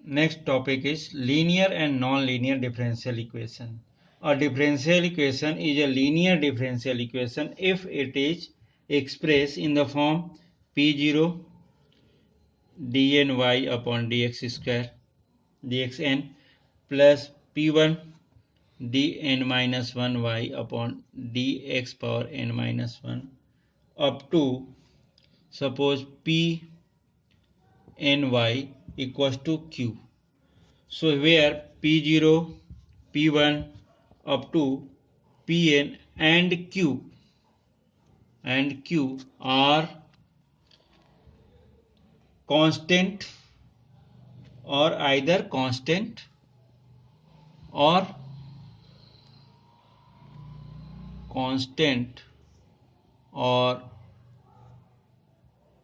next topic is linear and non-linear differential equation. A differential equation is a linear differential equation if it is expressed in the form P0 dny upon dx square dxn plus P1 dn minus 1y upon dx power n minus 1 up to suppose P ny equals to q. So where P0, P1 up to Pn and Q are constant or either constant or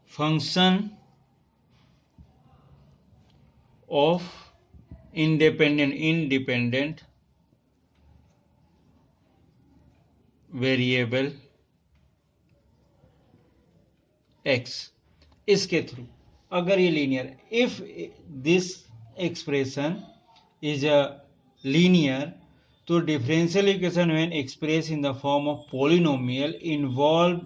function of independent variable x. इसके through अगर ये linear, if this expression is a linear, तो differential equation when express in the form of polynomial involve,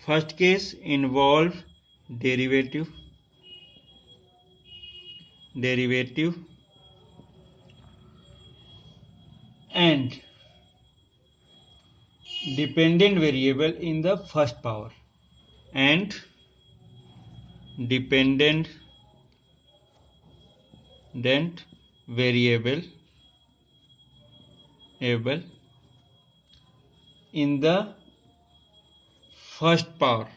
first case involve derivative and dependent variable in the first power and dependent variable in the first power.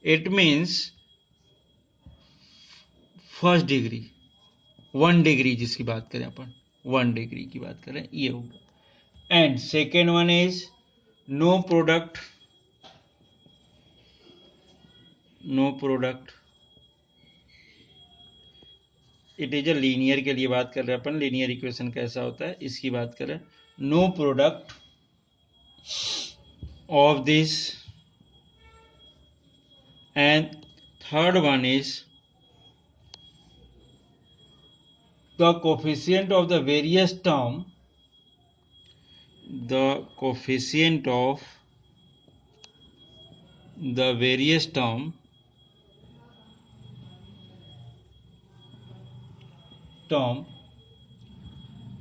It means first degree, 1 degree जिसकी बात करें अपन, 1 degree की बात करें, ये होगा. And second one is no product it is a linear के लिए बात कर रहे हैं अपन. लीनियर इक्वेशन कैसा होता है इसकी बात करें. No product of this. And third one is the coefficient of the various term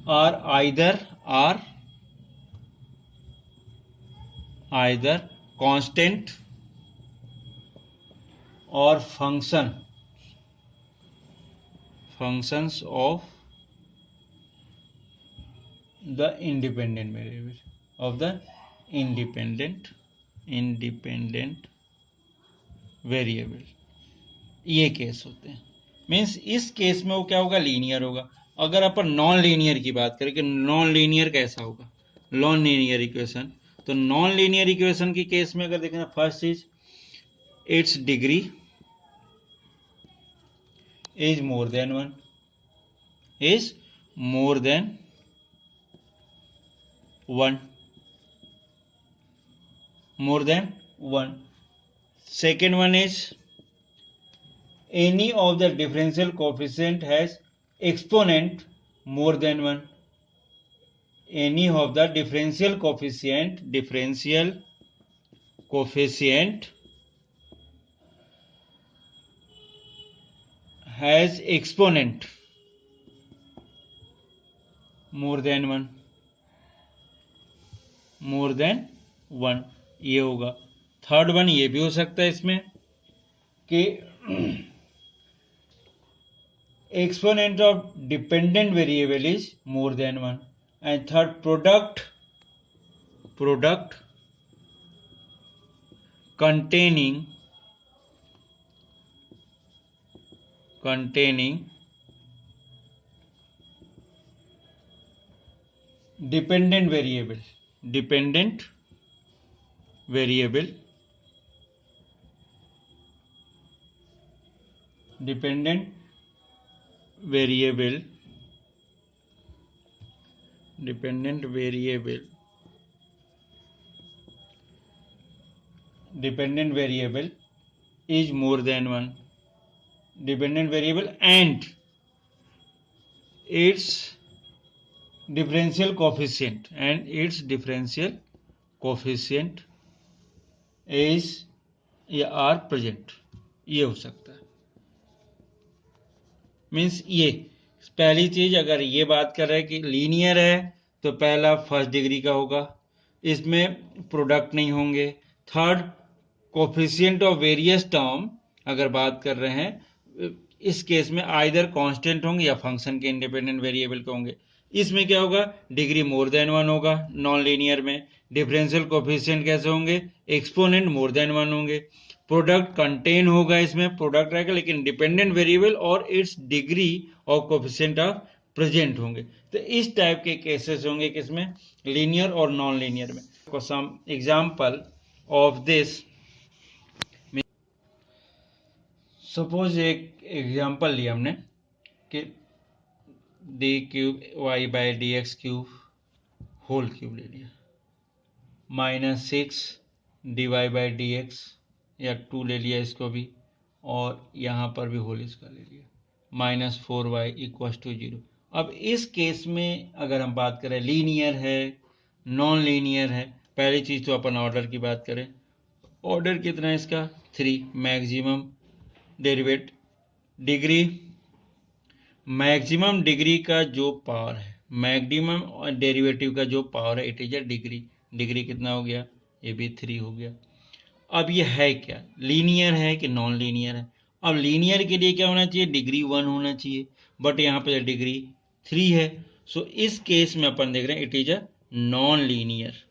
are either constant or functions of the independent variable of the independent variable. ये केस होते हैं. मीन्स इस केस में वो क्या होगा, लीनियर होगा. अगर अपन नॉन लीनियर की बात करें कि नॉन लीनियर कैसा होगा, नॉन लीनियर इक्वेशन, तो नॉन लीनियर इक्वेशन की केस में अगर देखें, first is it's degree is more than 1. Second one is any of the differential coefficient has exponent more than 1. Any of the differential coefficient has exponent more than 1. ये होगा. Third one ये भी हो सकता है इसमें कि exponent of dependent variable is more than 1. And third, product containing dependent variable is more than one dependent variable and its differential coefficient is या आर प्रेजेंट, ये हो सकता है। मीन्स ये पहली चीज, अगर ये बात कर रहे हैं कि लीनियर है तो पहला फर्स्ट डिग्री का होगा, इसमें प्रोडक्ट नहीं होंगे। Third, coefficient of various term अगर बात कर रहे हैं, इस केस में आइदर कांस्टेंट होंगे या फंक्शन के इंडिपेंडेंट वेरिएबल के होंगे। इसमें क्या होगा, डिग्री मोर देन वन होगा नॉन लीनियर में। डिफरेंशियल कोफिशिएंट कैसे होंगे, एक्सपोनेंट मोर देन वन होंगे। प्रोडक्ट कंटेन होगा, इसमें प्रोडक्ट रहेगा लेकिन डिपेंडेंट वेरिएबल और इट्स डिग्री और कोफिशिएंट ऑफ प्रेजेंट होंगे। तो इस टाइप के केसेस होंगे किसमें, लीनियर और नॉन लीनियर में। Some example of this, suppose एक एग्जांपल लिया हमने कि d cube y by d x cube whole cube ले लिया, -6 d y by d x या 2 ले लिया इसको भी, और यहाँ पर भी होल इसका ले लिया, -4y इक्वल्स टू 0। अब इस केस में अगर हम बात करें लीनियर है नॉन लीनियर है, पहली चीज तो अपन ऑर्डर की बात करें, ऑर्डर कितना है इसका 3, maximum derivative degree, maximum degree का जो पावर है, मैक्सिमम डेरिवेटिव का जो पावर है it is a degree. Degree कितना हो गया, ये भी 3 हो गया। अब ये है क्या, लीनियर है कि नॉन लीनियर है। अब लीनियर के लिए क्या होना चाहिए, डिग्री 1 होना चाहिए, बट यहाँ पे डिग्री 3 है। सो इस केस में अपन देख रहे हैं it is a non linear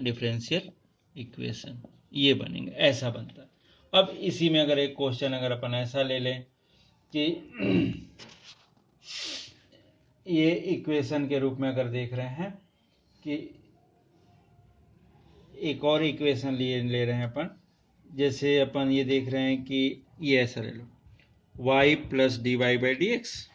differential equation, ये बनेंगे, ऐसा बनता है। अब इसी में अगर एक क्वेश्चन अगर अपन ऐसा ले लें कि ये इक्वेशन के रूप में अगर देख रहे हैं कि एक और इक्वेशन ले रहे हैं अपन, जैसे अपन ये देख रहे हैं कि ये ऐसा ले लो, y plus d y by d x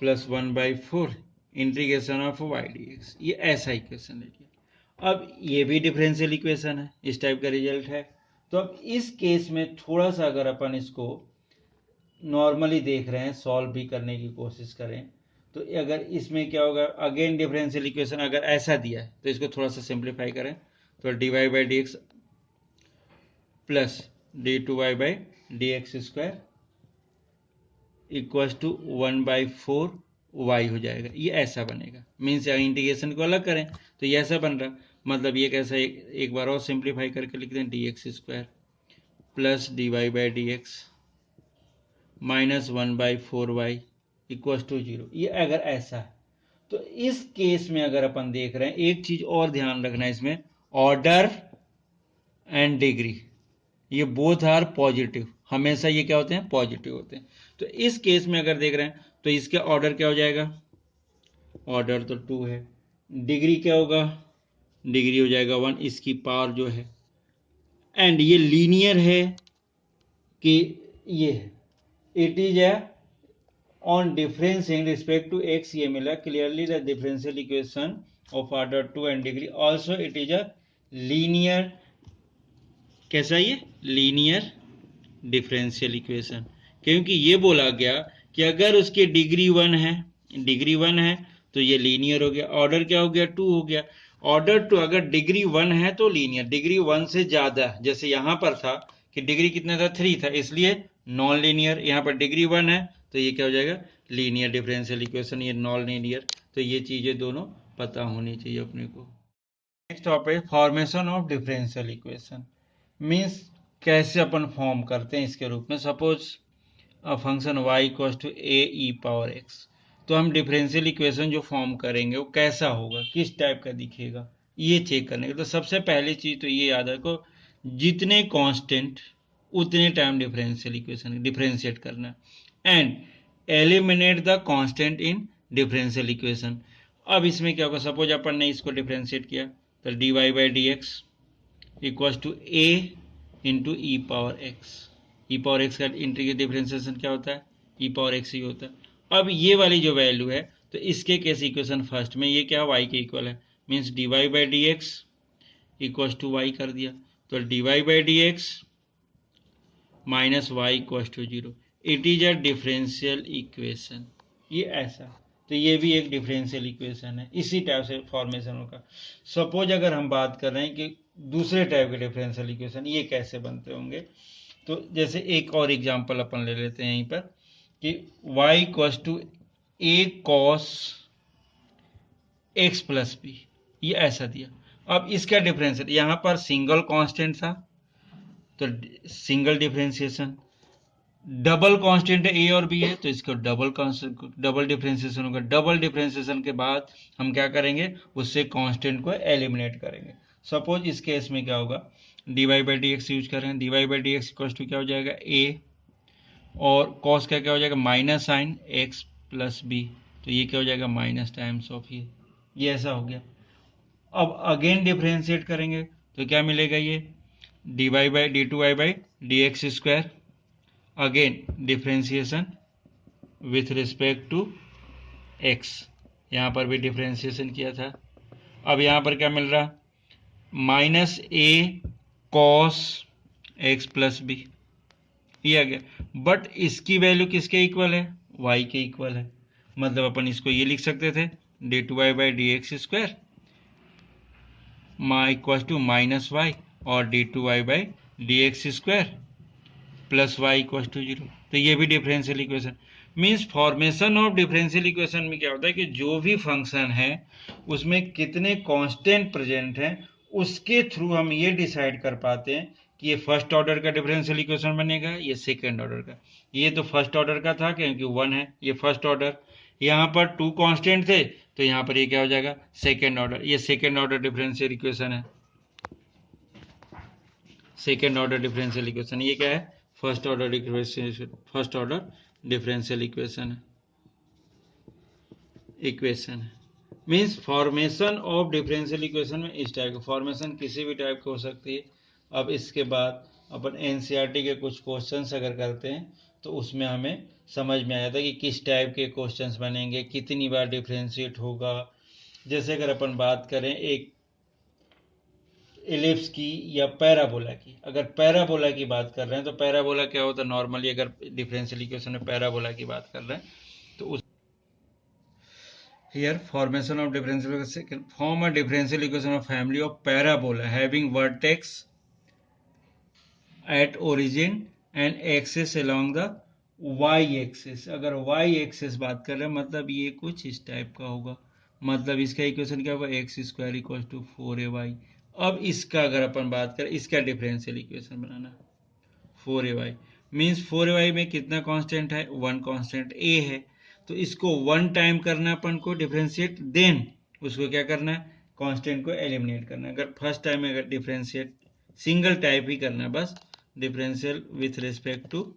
plus 1/4 integration of y d x, ये ऐसा इक्वेशन ले लिया। अब ये भी डिफरेंशियल इक्वेशन है, इस टाइप का रिजल्ट है। तो अब इस केस में थोड़ा सा अगर अपन इसको नॉर्मली देख रहे हैं, सॉल्व भी करने की कोशिश करें, तो अगर इसमें क्या होगा, अगेन डिफरेंशियल इक्वेशन अगर ऐसा दिया है तो इसको थोड़ा सा सिंप्लीफाई करें, तो d y by d x plus d two y by d x square equals to 1/4 y हो जाएगा, ये ऐसा बनेगा। मीन्स इंटीग्रेशन को अलग करें तो ये ऐसा बन रहा, मतलब ये कैसा, एक बार और सिंप्लीफाई करके लिख दें, d x square plus d y by d x -1/4 y equals to 0, ये अगर ऐसा है तो इस केस में अगर अपन देख रहे हैं, एक चीज और ध्यान रखना है इसमें, ऑर्डर एंड डिग्री ये बोथ आर पॉजिटिव, हमेशा ये क्या होते हैं, पॉजिटिव होते हैं। तो इस केस में अगर देख रहे हैं तो इसका ऑर्डर क्या हो जाएगा, ऑर्डर तो 2 है, डिग्री क्या होगा, डिग्री हो जाएगा 1, इसकी पावर जो है, एंड ये लीनियर है कि ये है, it is a on difference in respect to x, ये मिला clearly the differential equation of order 2 and degree also it is a linear, कैसा, ये लीनियर डिफरेंशियल इक्वेशन, क्योंकि ये बोला गया कि अगर उसकी डिग्री 1 है तो ये लीनियर हो गया। ऑर्डर क्या हो गया, 2 हो गया। ऑर्डर 2 अगर डिग्री 1 है तो लीनियर, डिग्री 1 से ज्यादा, जैसे यहां पर था कि डिग्री कितना था, 3 था, इसलिए नॉन लीनियर। यहाँ पर डिग्री 1 है तो ये क्या हो जाएगा, लीनियर डिफरेंशियल इक्वेशन, ये नॉन लीनियर। तो ये चीजें दोनों पता होनी चाहिए अपने को। Next topic, formation of differential equation, means कैसे अपन फॉर्म करते हैं इसके रूप में। Suppose function y equals to a e power x, तो हम डिफरेंशियल इक्वेशन जो फॉर्म करेंगे वो कैसा होगा, किस टाइप का दिखेगा, ये चेक करने के। तो सबसे पहली चीज तो ये याद रखो, जितने कांस्टेंट उतने टाइम डिफरेंशियल इक्वेशन डिफरेंशिएट करना, and eliminate the constant in differential equation. अब इसमें क्या होगा, सपोज अपन ने इसको डिफरेंशिएट किया तो d y by d x equals to a into e power x. E power x का इंटीग्रल डिफरेंशिएशन क्या होता है, ई पावर एक्स ही होता है। अब ये वाली जो वैल्यू है तो इसके केस इक्वेशन फर्स्ट में ये क्या y के इक्वल है, means d y by d x equals to y कर दिया। तो dy/dx minus y equal to 0, it is a differential equation. ये ऐसा, तो ये भी एक डिफरेंशियल इक्वेशन है, इसी टाइप से फॉर्मेशन होगा। सपोज अगर हम बात कर रहे हैं कि दूसरे टाइप के डिफरेंशियल इक्वेशन ये कैसे बनते होंगे, तो जैसे एक और एग्जांपल अपन ले लेते हैं यहीं पर कि y equal to a cos x plus b, ये ऐसा दिया। अब इसका डिफरेंशियल, यहां पर सिंगल कांस्टेंट था तो सिंगल डिफरेंशिएशन, डबल कांस्टेंट ए और बी है तो इसको डबल डिफरेंशिएशन होगा। डबल डिफरेंशिएशन के बाद हम क्या करेंगे, उससे कांस्टेंट को एलिमिनेट करेंगे। सपोज इस केस में क्या होगा, dy/dx यूज करेंगे, dy/dx इक्वल टू क्या हो जाएगा a, और कॉस का क्या हो जाएगा minus sine x plus b, तो ये क्या हो जाएगा माइनस टाइम्स ऑफ ये ऐसा हो गया। अब अगेन डिफरेंशिएट करेंगे तो क्या मिलेगा, ये d2y/dx square, again differentiation with respect to x, यहां पर भी डिफरेंशिएशन किया था। अब यहां पर क्या मिल रहा, minus a cos x plus b, ये आ गया। बट इसकी वैल्यू किसके इक्वल है, y के इक्वल है, मतलब अपन इसको ये लिख सकते थे d2y/dx square equal to minus y, और d2y/dx square plus y equal to 0। तो ये भी differential equation. Means formation of differential equation में क्या होता है कि जो भी फंक्शन है उसमें कितने कांस्टेंट प्रेजेंट हैं, उसके थ्रू हम ये डिसाइड कर पाते हैं कि ये फर्स्ट ऑर्डर का डिफरेंशियल इक्वेशन बनेगा, ये सेकेंड ऑर्डर का। ये तो फर्स्ट ऑर्डर का था क्योंकि 1 है, ये फर्स्ट ऑर्डर, यहाँ पर 2 कांस्टेंट थे तो यहाँ पर ये क्या हो जाएगा सेकेंड ऑर्डर, ये सेकेंड ऑर्डर डिफरेंशियल इक्वेशन है। सेकेंड ऑर्डर डिफरेंशियल इक्वेशन, ये क्या है फर्स्ट ऑर्डर डिफरेंशियल इक्वेशन है। Means formation of differential equation में इस टाइप का फॉर्मेशन किसी भी टाइप की हो सकती है। अब इसके बाद अपन एनसीईआरटी के कुछ क्वेश्चंस अगर करते हैं तो उसमें हमें समझ में आ जाता है कि किस टाइप के क्वेश्चंस बनेंगे, कितनी बार डिफरेंशिएट होगा। जैसे अगर अपन बात करें एक एलिप्स की या पैराबोला की, अगर पैराबोला की बात कर रहे हैं तो पैराबोला क्या होता है नॉर्मली, अगर डिफरेंशियल इक्वेशन में पैराबोला की बात कर रहे हैं तो उस here formation of differential equation, form a differential equation of family of parabola having vertex at origin and axis along the y axis। अगर y axis बात कर रहे हैं मतलब ये कुछ इस टाइप का होगा, मतलब इसका इक्वेशन क्या होगा x square equal to 4ay। अब इसका अगर अपन बात करें, इसका डिफरेंशियल इक्वेशन बनाना 4ay, मीन्स 4ay में कितना कांस्टेंट है, 1 कांस्टेंट a है, तो इसको 1 टाइम करना अपन को डिफरेंशिएट, देन उसको क्या करना है कांस्टेंट को एलिमिनेट करना है। अगर फर्स्ट टाइम अगर डिफरेंशिएट सिंगल टाइप ही करना है बस, differential with respect to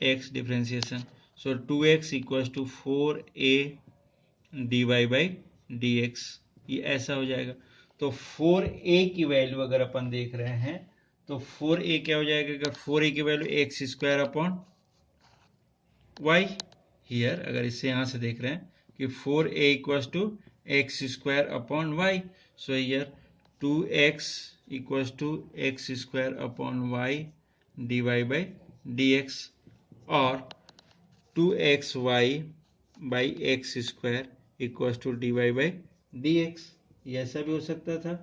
x differentiation, so 2x equal to 4a dy/dx, ये ऐसा हो जाएगा। तो 4a की वैल्यू अगर अपन देख रहे हैं तो 4a क्या हो जाएगा, अगर 4a की value x square upon y, here अगर इससे यहां से देख रहे हैं कि 4a equals to x square upon y, so here 2x equals to x square upon y dy/dx, और 2xy/x square equals to dy/dx, ये ऐसा भी हो सकता था।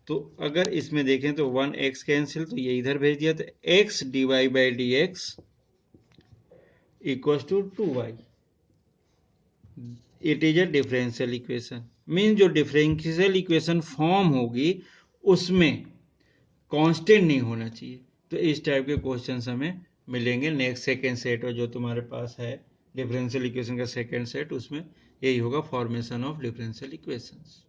तो अगर इसमें देखें तो 1x कैंसिल, तो ये इधर भेज दिया, तो x dy/dx equals to 2y, it is a differential equation. Mean जो डिफरेंशियल इक्वेशन फॉर्म होगी उसमें कांस्टेंट नहीं होना चाहिए। तो इस टाइप के क्वेश्चंस हमें मिलेंगे नेक्स्ट सेकेंड सेट, और जो तुम्हारे पास है डिफरेंशियल इक्वेशन का सेकेंड सेट, उसमें यही होगा फॉर्मेशन ऑफ डिफरेंशियल इक्वेशंस।